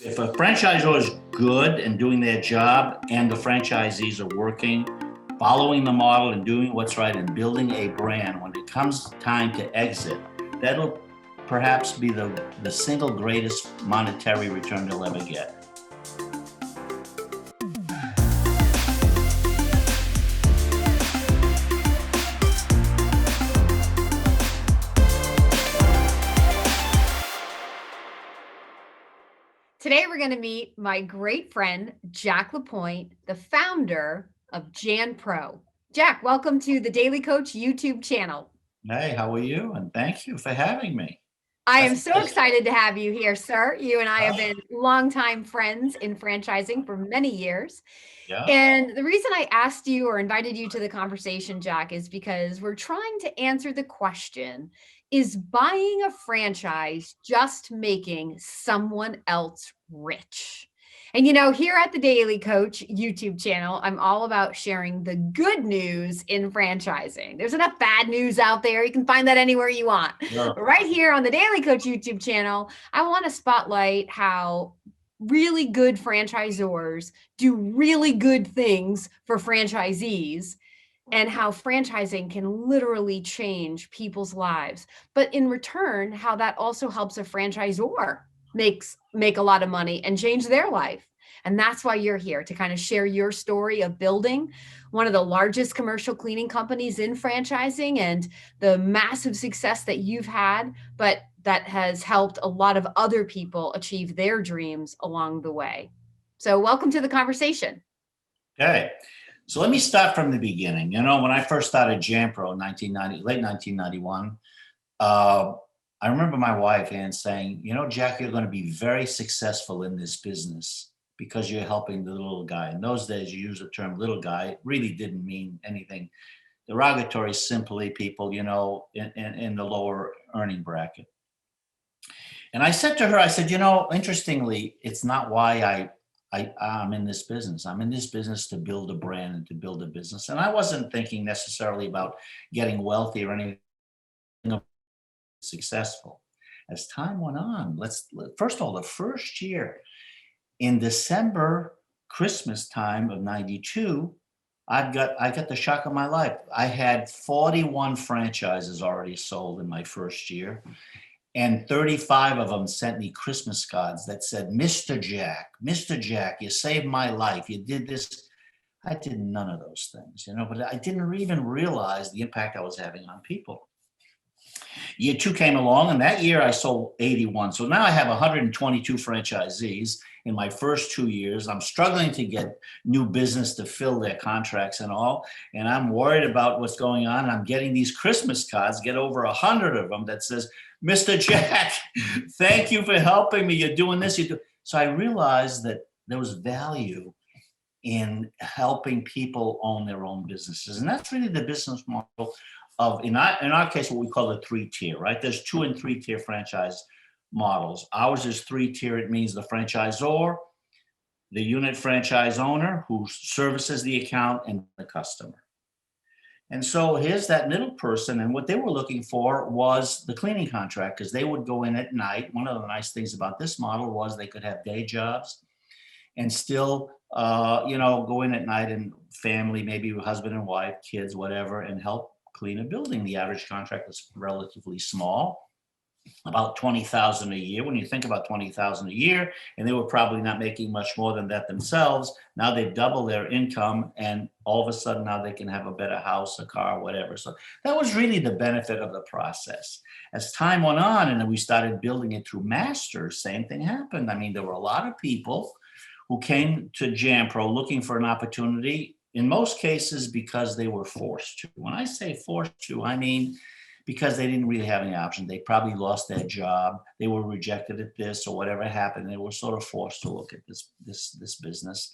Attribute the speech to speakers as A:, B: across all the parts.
A: If a franchisor is good and doing their job and the franchisees are working, following the model and doing what's right and building a brand, when it comes time to exit, that'll perhaps be the single greatest monetary return they'll ever get.
B: Today, we're going to meet my great friend, Jacques LaPointe, the founder of JanPro. Jacques, welcome to the Daily Coach YouTube channel.
A: Hey, how are you? And thank you for having me.
B: I am so excited to have you here, sir. You and I have been longtime friends in franchising for many years.
A: Yeah.
B: And the reason I asked you or invited you to the conversation, Jacques, is because we're trying to answer the question, is buying a franchise just making someone else rich? And here at the Daily Coach YouTube channel, I'm all about sharing the good news in franchising. There's enough bad news out there. You can find that anywhere you want.
A: Yeah.
B: But right here on the Daily Coach YouTube channel, I want to spotlight how really good franchisors do really good things for franchisees, and how franchising can literally change people's lives. But in return, how that also helps a franchisor make a lot of money and change their life. And that's why you're here, to kind of share your story of building one of the largest commercial cleaning companies in franchising and the massive success that you've had, but that has helped a lot of other people achieve their dreams along the way. So welcome to the conversation.
A: Okay. So let me start from the beginning. When I first started JanPro in late 1991, I remember my wife, Ann, saying, Jack, you're going to be very successful in this business because you're helping the little guy. In those days, you use the term little guy. It really didn't mean anything derogatory, simply people, in the lower earning bracket. And I said to her, I said, interestingly, it's not why I'm in this business. I'm in this business to build a brand and to build a business. And I wasn't thinking necessarily about getting wealthy or anything successful. As time went on, first of all, the first year in December, Christmas time of 92, I got the shock of my life. I had 41 franchises already sold in my first year. And 35 of them sent me Christmas cards that said, Mr. Jack, you saved my life. You did this. I did none of those things, but I didn't even realize the impact I was having on people. Year 2 came along, and that year I sold 81. So now I have 122 franchisees in my first 2 years. I'm struggling to get new business to fill their contracts and all. And I'm worried about what's going on. I'm getting these Christmas cards, get over 100 of them, that says, Mr. Jack, thank you for helping me. You're doing this. So I realized that there was value in helping people own their own businesses. And that's really the business model of, in our case, what we call the 3-tier, right? There's 2 and 3-tier franchise models. Ours is 3-tier. It means the franchisor, the unit franchise owner who services the account, and the customer. And so here's that middle person, and what they were looking for was the cleaning contract, because they would go in at night. One of the nice things about this model was they could have day jobs and still, go in at night and family, maybe husband and wife, kids, whatever, and help clean a building. The average contract was relatively small, about $20,000 a year. When you think about $20,000 a year, and they were probably not making much more than that themselves, now they've doubled their income, and all of a sudden now they can have a better house, a car, whatever. So that was really the benefit of the process. As time went on and we started building it through masters, same thing happened. I mean, there were a lot of people who came to JanPro looking for an opportunity, in most cases because they were forced to. When I say forced to, I mean because they didn't really have any option. They probably lost their job. They were rejected at this or whatever happened. They were sort of forced to look at this business.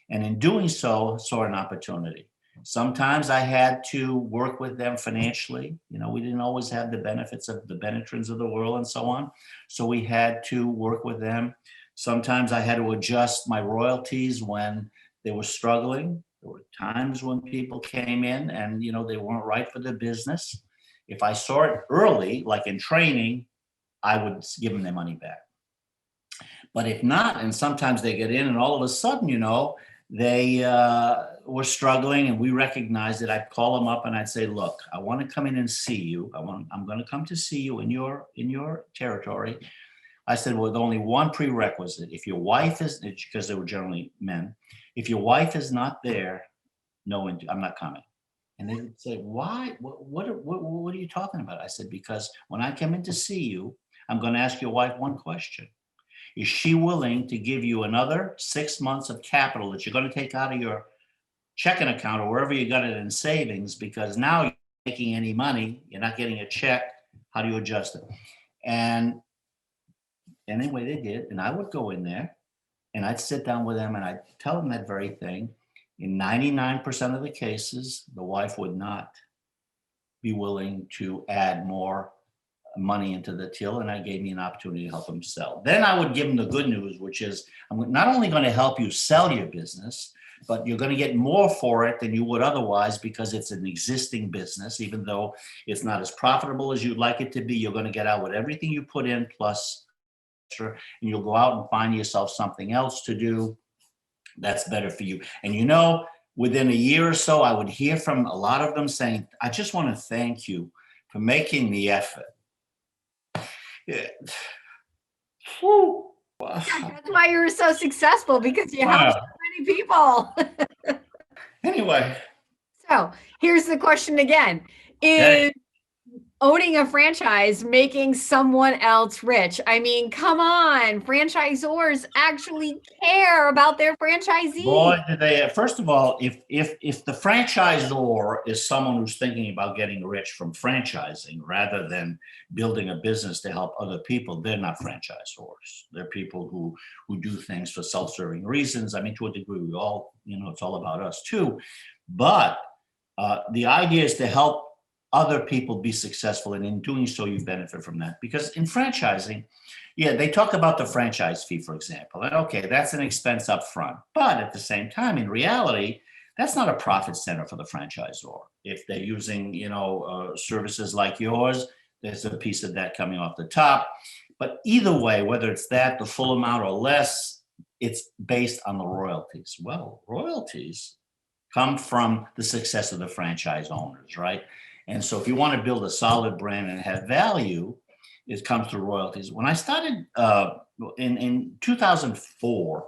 A: And in doing so, saw an opportunity. Sometimes I had to work with them financially. We didn't always have the benefits of the Benetrins of the world and so on. So we had to work with them. Sometimes I had to adjust my royalties when they were struggling. There were times when people came in and, they weren't right for the business. If I saw it early, like in training, I would give them their money back. But if not, and sometimes they get in and all of a sudden, they were struggling and we recognized it. I'd call them up and I'd say, look, I want to come in and see you. I'm going to come to see you in your territory. I said, with only one prerequisite. If your wife is, because they were generally men, if your wife is not there, no, I'm not coming. And they would say, why? What are you talking about? I said, because when I come in to see you, I'm going to ask your wife one question. Is she willing to give you another 6 months of capital that you're going to take out of your checking account or wherever you got it in savings? Because now you're not making any money, you're not getting a check. How do you adjust it? And anyway, they did. And I would go in there and I'd sit down with them and I'd tell them that very thing. In 99% of the cases, the wife would not be willing to add more money into the till, and that gave me an opportunity to help them sell. Then I would give them the good news, which is I'm not only going to help you sell your business, but you're going to get more for it than you would otherwise because it's an existing business. Even though it's not as profitable as you'd like it to be, you're going to get out with everything you put in plus extra, and you'll go out and find yourself something else to do that's better for you. And within a year or so, I would hear from a lot of them saying, I just want to thank you for making the effort. Yeah.
B: That's why you were so successful, because you helped so many people.
A: Anyway.
B: So here's the question again. Is owning a franchise making someone else rich? I mean, come on, franchisors actually care about their franchisees.
A: Boy, do they. First of all, if the franchisor is someone who's thinking about getting rich from franchising rather than building a business to help other people, they're not franchisors. They're people who do things for self-serving reasons. I mean, to a degree, we all, it's all about us too. But the idea is to help other people be successful, and in doing so, you benefit from that. Because in franchising, they talk about the franchise fee, for example. And okay, that's an expense up front. But at the same time, in reality, that's not a profit center for the franchisor. If they're using, services like yours, there's a piece of that coming off the top. But either way, whether it's that, the full amount or less, it's based on the royalties. Well, royalties come from the success of the franchise owners, right? And so if you want to build a solid brand and have value, it comes through royalties. When I started in 2004,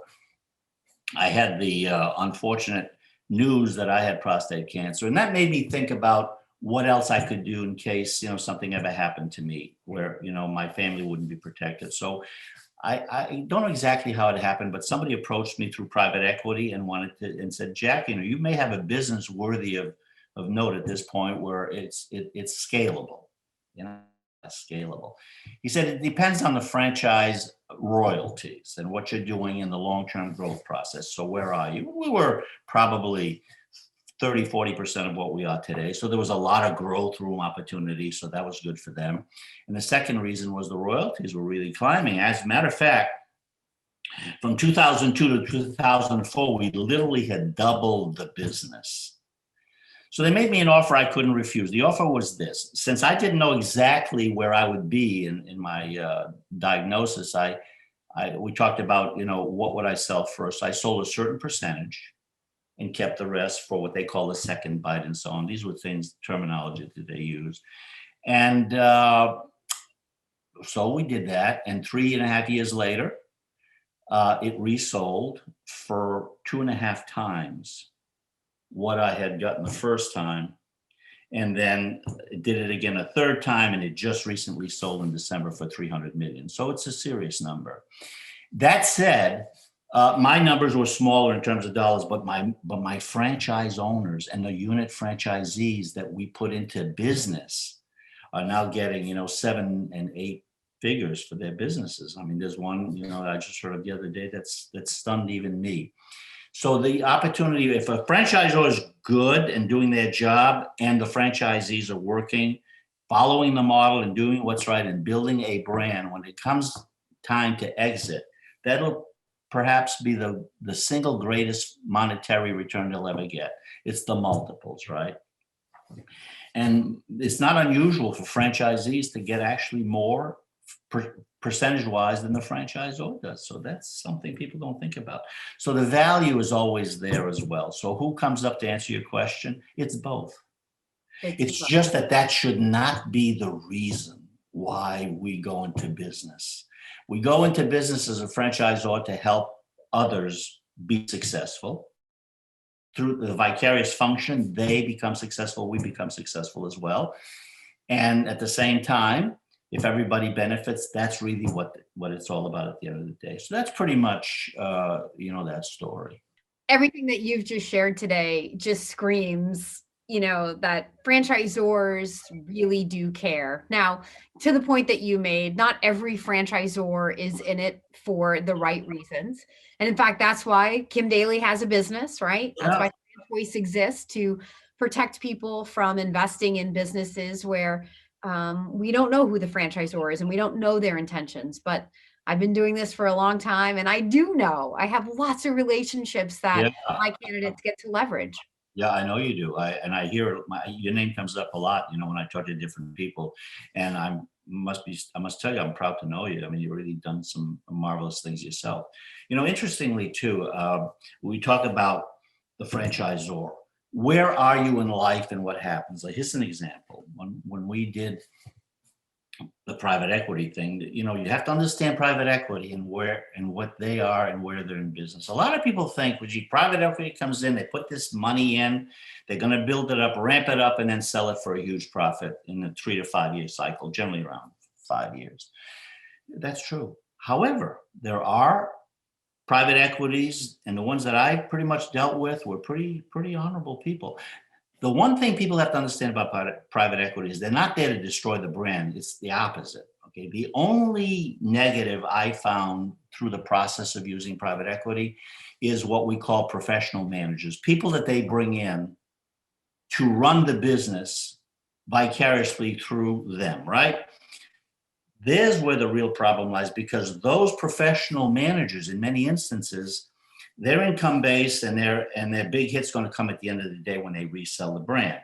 A: I had the unfortunate news that I had prostate cancer. And that made me think about what else I could do in case, something ever happened to me where, my family wouldn't be protected. So I don't know exactly how it happened, but somebody approached me through private equity and said, Jack, you may have a business worthy of note at this point where it's scalable, scalable. He said, it depends on the franchise royalties and what you're doing in the long-term growth process. So where are you? We were probably 30-40% of what we are today. So there was a lot of growth room opportunity. So that was good for them. And the second reason was the royalties were really climbing. As a matter of fact, from 2002 to 2004, we literally had doubled the business. So they made me an offer I couldn't refuse. The offer was this. Since I didn't know exactly where I would be in my diagnosis, we talked about, what would I sell first? I sold a certain percentage and kept the rest for what they call the second bite and so on. These were terminology that they use. And so we did that. And 3.5 years later, it resold for 2.5 times what I had gotten the first time, and then did it again a third time, and it just recently sold in December for $300 million. So it's a serious number. That said, my numbers were smaller in terms of dollars, but my franchise owners and the unit franchisees that we put into business are now getting 7 and 8 figures for their businesses. I mean, there's one I just heard of the other day that stunned even me. So the opportunity, if a franchisor is good and doing their job and the franchisees are working, following the model and doing what's right and building a brand, when it comes time to exit, that'll perhaps be the single greatest monetary return they'll ever get. It's the multiples, right? And it's not unusual for franchisees to get actually more percentage-wise than the franchisor does. So that's something people don't think about. So the value is always there as well. So who comes up to answer your question? It's both. It's just that that should not be the reason why we go into business. We go into business as a franchisor to help others be successful. Through the vicarious function, they become successful, we become successful as well. And at the same time, if everybody benefits, that's really what it's all about at the end of the day. So that's pretty much, that story.
B: Everything that you've just shared today just screams, that franchisors really do care. Now, to the point that you made, not every franchisor is in it for the right reasons. And in fact, that's why Kim Daly has a business, right? That's why Choice exists, to protect people from investing in businesses where we don't know who the franchisor is and we don't know their intentions. But I've been doing this for a long time, and I do know I have lots of relationships that my candidates get to leverage.
A: Yeah, I know you do. I hear your name comes up a lot, when I talk to different people, and I must tell you, I'm proud to know you. I mean, you've really done some marvelous things yourself. Interestingly too, we talk about the franchisor. Where are you in life and what happens? Like, here's an example. When we did the private equity thing, you have to understand private equity and where and what they are and where they're in business. A lot of people think, well, gee, private equity comes in, they put this money in, they're going to build it up, ramp it up, and then sell it for a huge profit in a 3 to 5 year cycle, generally around 5 years. That's true. However, there are private equities, and the ones that I pretty much dealt with were pretty honorable people. The one thing people have to understand about private equity is they're not there to destroy the brand. It's the opposite. Okay. The only negative I found through the process of using private equity is what we call professional managers, people that they bring in to run the business vicariously through them, right? There's where the real problem lies, because those professional managers, in many instances, their income base and their big hit's going to come at the end of the day when they resell the brand.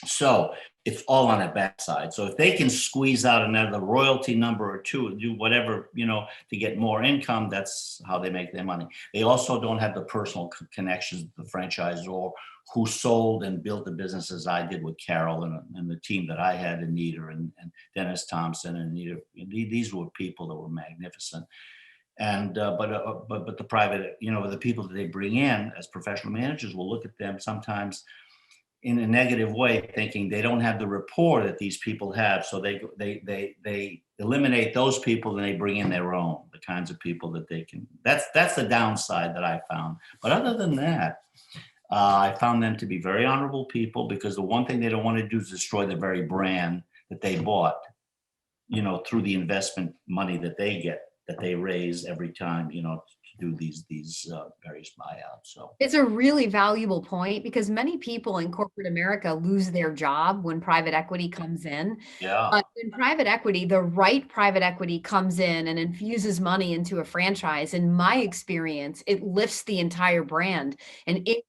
A: So it's all on the backside. So if they can squeeze out another royalty number or two, do whatever, to get more income, that's how they make their money. They also don't have the personal connections with the franchisor who sold and built the businesses I did with Carol and the team that I had, Anita and Dennis Thompson and Anita. These were people that were magnificent. And but the private, the people that they bring in as professional managers will look at them sometimes in a negative way, thinking they don't have the rapport that these people have. So they eliminate those people and they bring in their own, the kinds of people that they can. That's the downside that I found. But other than that, I found them to be very honorable people, because the one thing they don't want to do is destroy the very brand that they bought, through the investment money that they get, that they raise every time, to do these various buyouts. So
B: it's a really valuable point, because many people in corporate America lose their job when private equity comes in.
A: Yeah.
B: But in private equity, the right private equity comes in and infuses money into a franchise. In my experience, it lifts the entire brand and increases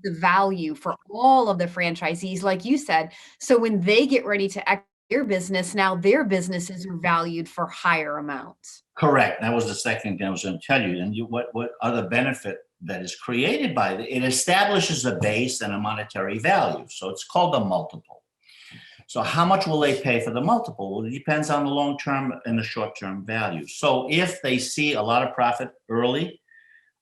B: the value for all of the franchisees, like you said. So when they get ready to exit their business, now their businesses are valued for higher amounts.
A: Correct. That was the second thing I was going to tell you. And what other benefit that is created by it? It establishes a base and a monetary value. So it's called a multiple. So how much will they pay for the multiple? Well, it depends on the long-term and the short-term value. So if they see a lot of profit early,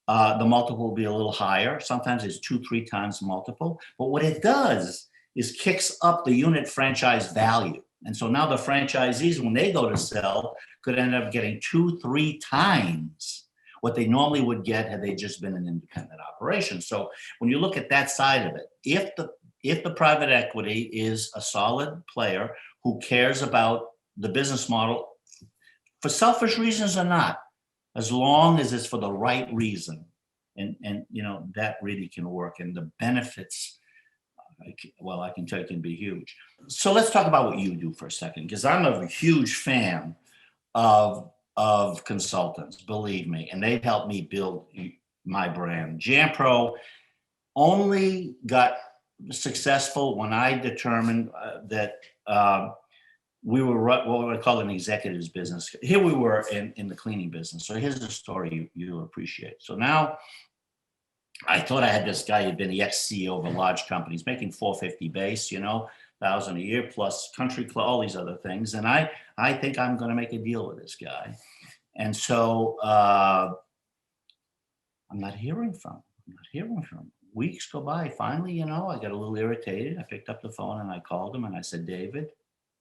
A: the multiple will be a little higher. Sometimes it's 2-3 times the multiple. But what it does is kicks up the unit franchise value. And so now the franchisees, when they go to sell, could end up getting 2-3 times what they normally would get had they just been an independent operation. So when you look at that side of it, if the private equity is a solid player who cares about the business model for selfish reasons or not, as long as it's for the right reason, and that really can work, and the benefits, I can tell you, can be huge. So let's talk about what you do for a second, because I'm a huge fan of consultants, believe me, and they've helped me build my brand. JanPro only got successful when I determined that we were what we call an executives business. Here we were in the cleaning business. So here's the story you'll appreciate. So now I thought I had this guy who'd been the ex-CEO of a large company. He's making 450 base, you know, 1,000 a year plus country club, all these other things. And I think I'm going to make a deal with this guy. And so I'm not hearing from him. I'm not hearing from him. Weeks go by. Finally, you know, I got a little irritated. I picked up the phone and I called him and I said, David,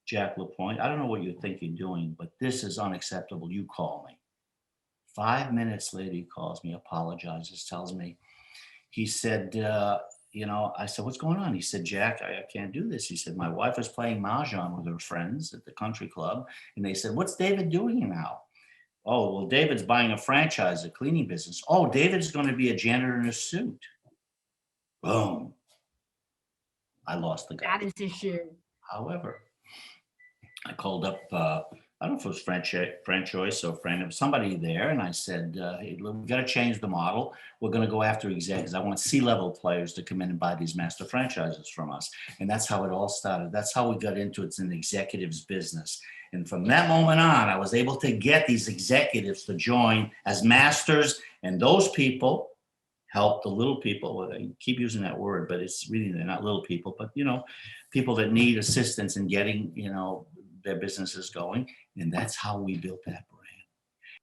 A: Jacques LaPointe, I don't know what you think you're doing, but this is unacceptable. You call me. 5 minutes later, he calls me, apologizes, tells me, he said, you know, I said, what's going on? He said, Jack, I can't do this. He said, my wife is playing mahjong with her friends at the country club. And they said, what's David doing now? Oh, well, David's buying a franchise, a cleaning business. Oh, David's going to be a janitor in a suit. Boom. I lost the guy.
B: That is his shoe.
A: However, I called up, I don't know if it was Franchise or somebody there, and I said, hey, look, we got to change the model. We're going to go after executives. I want C-level players to come in and buy these master franchises from us. And that's how it all started. That's how we got into it. It's an executives business. And from that moment on, I was able to get these executives to join as masters, and those people help the little people. Well, I keep using that word, but it's really, they're not little people, but, you know, people that need assistance in getting, you know, their businesses going. And that's how we built that brand.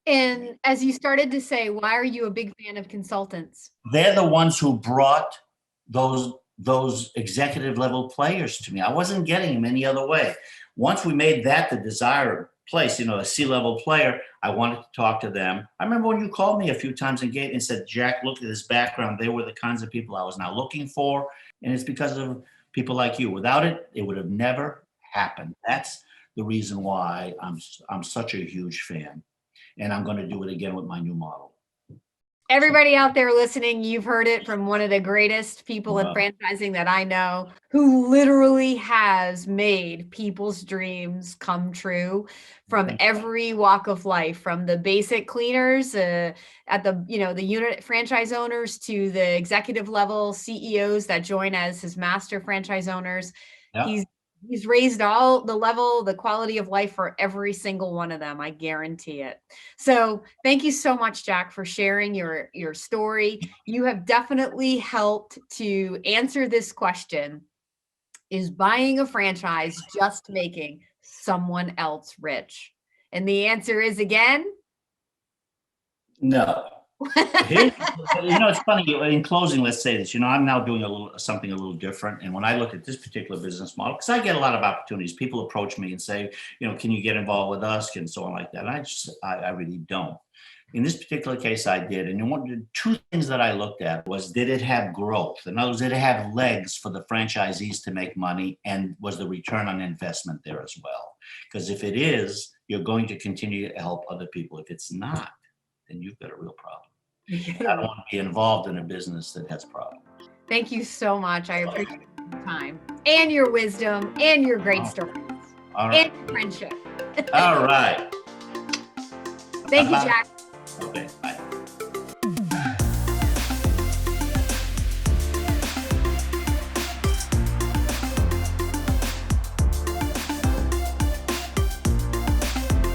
B: And as you started to say, why are you a big fan of consultants?
A: They're the ones who brought those executive level players to me. I wasn't getting them any other way. Once we made that the desired place, you know, a C-level player, I wanted to talk to them. I remember when you called me a few times and said, Jack, look at this background. They were the kinds of people I was now looking for. And it's because of people like you. Without it, it would have never happened. That's the reason why I'm such a huge fan. And I'm going to do it again with my new model.
B: Everybody out there listening, you've heard it from one of the greatest people in franchising that I know, who literally has made people's dreams come true from every walk of life, from the basic cleaners at the, you know, the unit franchise owners to the executive level CEOs that join as his master franchise owners.
A: Yeah.
B: He's raised all the level, the quality of life for every single one of them. I guarantee it. So thank you so much, Jack, for sharing your story. You have definitely helped to answer this question. Is buying a franchise just making someone else rich? And the answer is, again,
A: no. You know, it's funny. In closing, let's say this. You know, I'm now doing something a little different. And when I look at this particular business model, because I get a lot of opportunities, people approach me and say, you know, can you get involved with us and so on like that. And I really don't. In this particular case, I did. And the two things that I looked at was, did it have growth? In other words, did it have legs for the franchisees to make money? And was the return on investment there as well? Because if it is, you're going to continue to help other people. If it's not, then you've got a real problem. I don't want to be involved in a business that has problems.
B: Thank you so much. I appreciate your time and your wisdom and your great stories and your friendship.
A: All right.
B: Thank you, Jack.
A: Okay. Bye.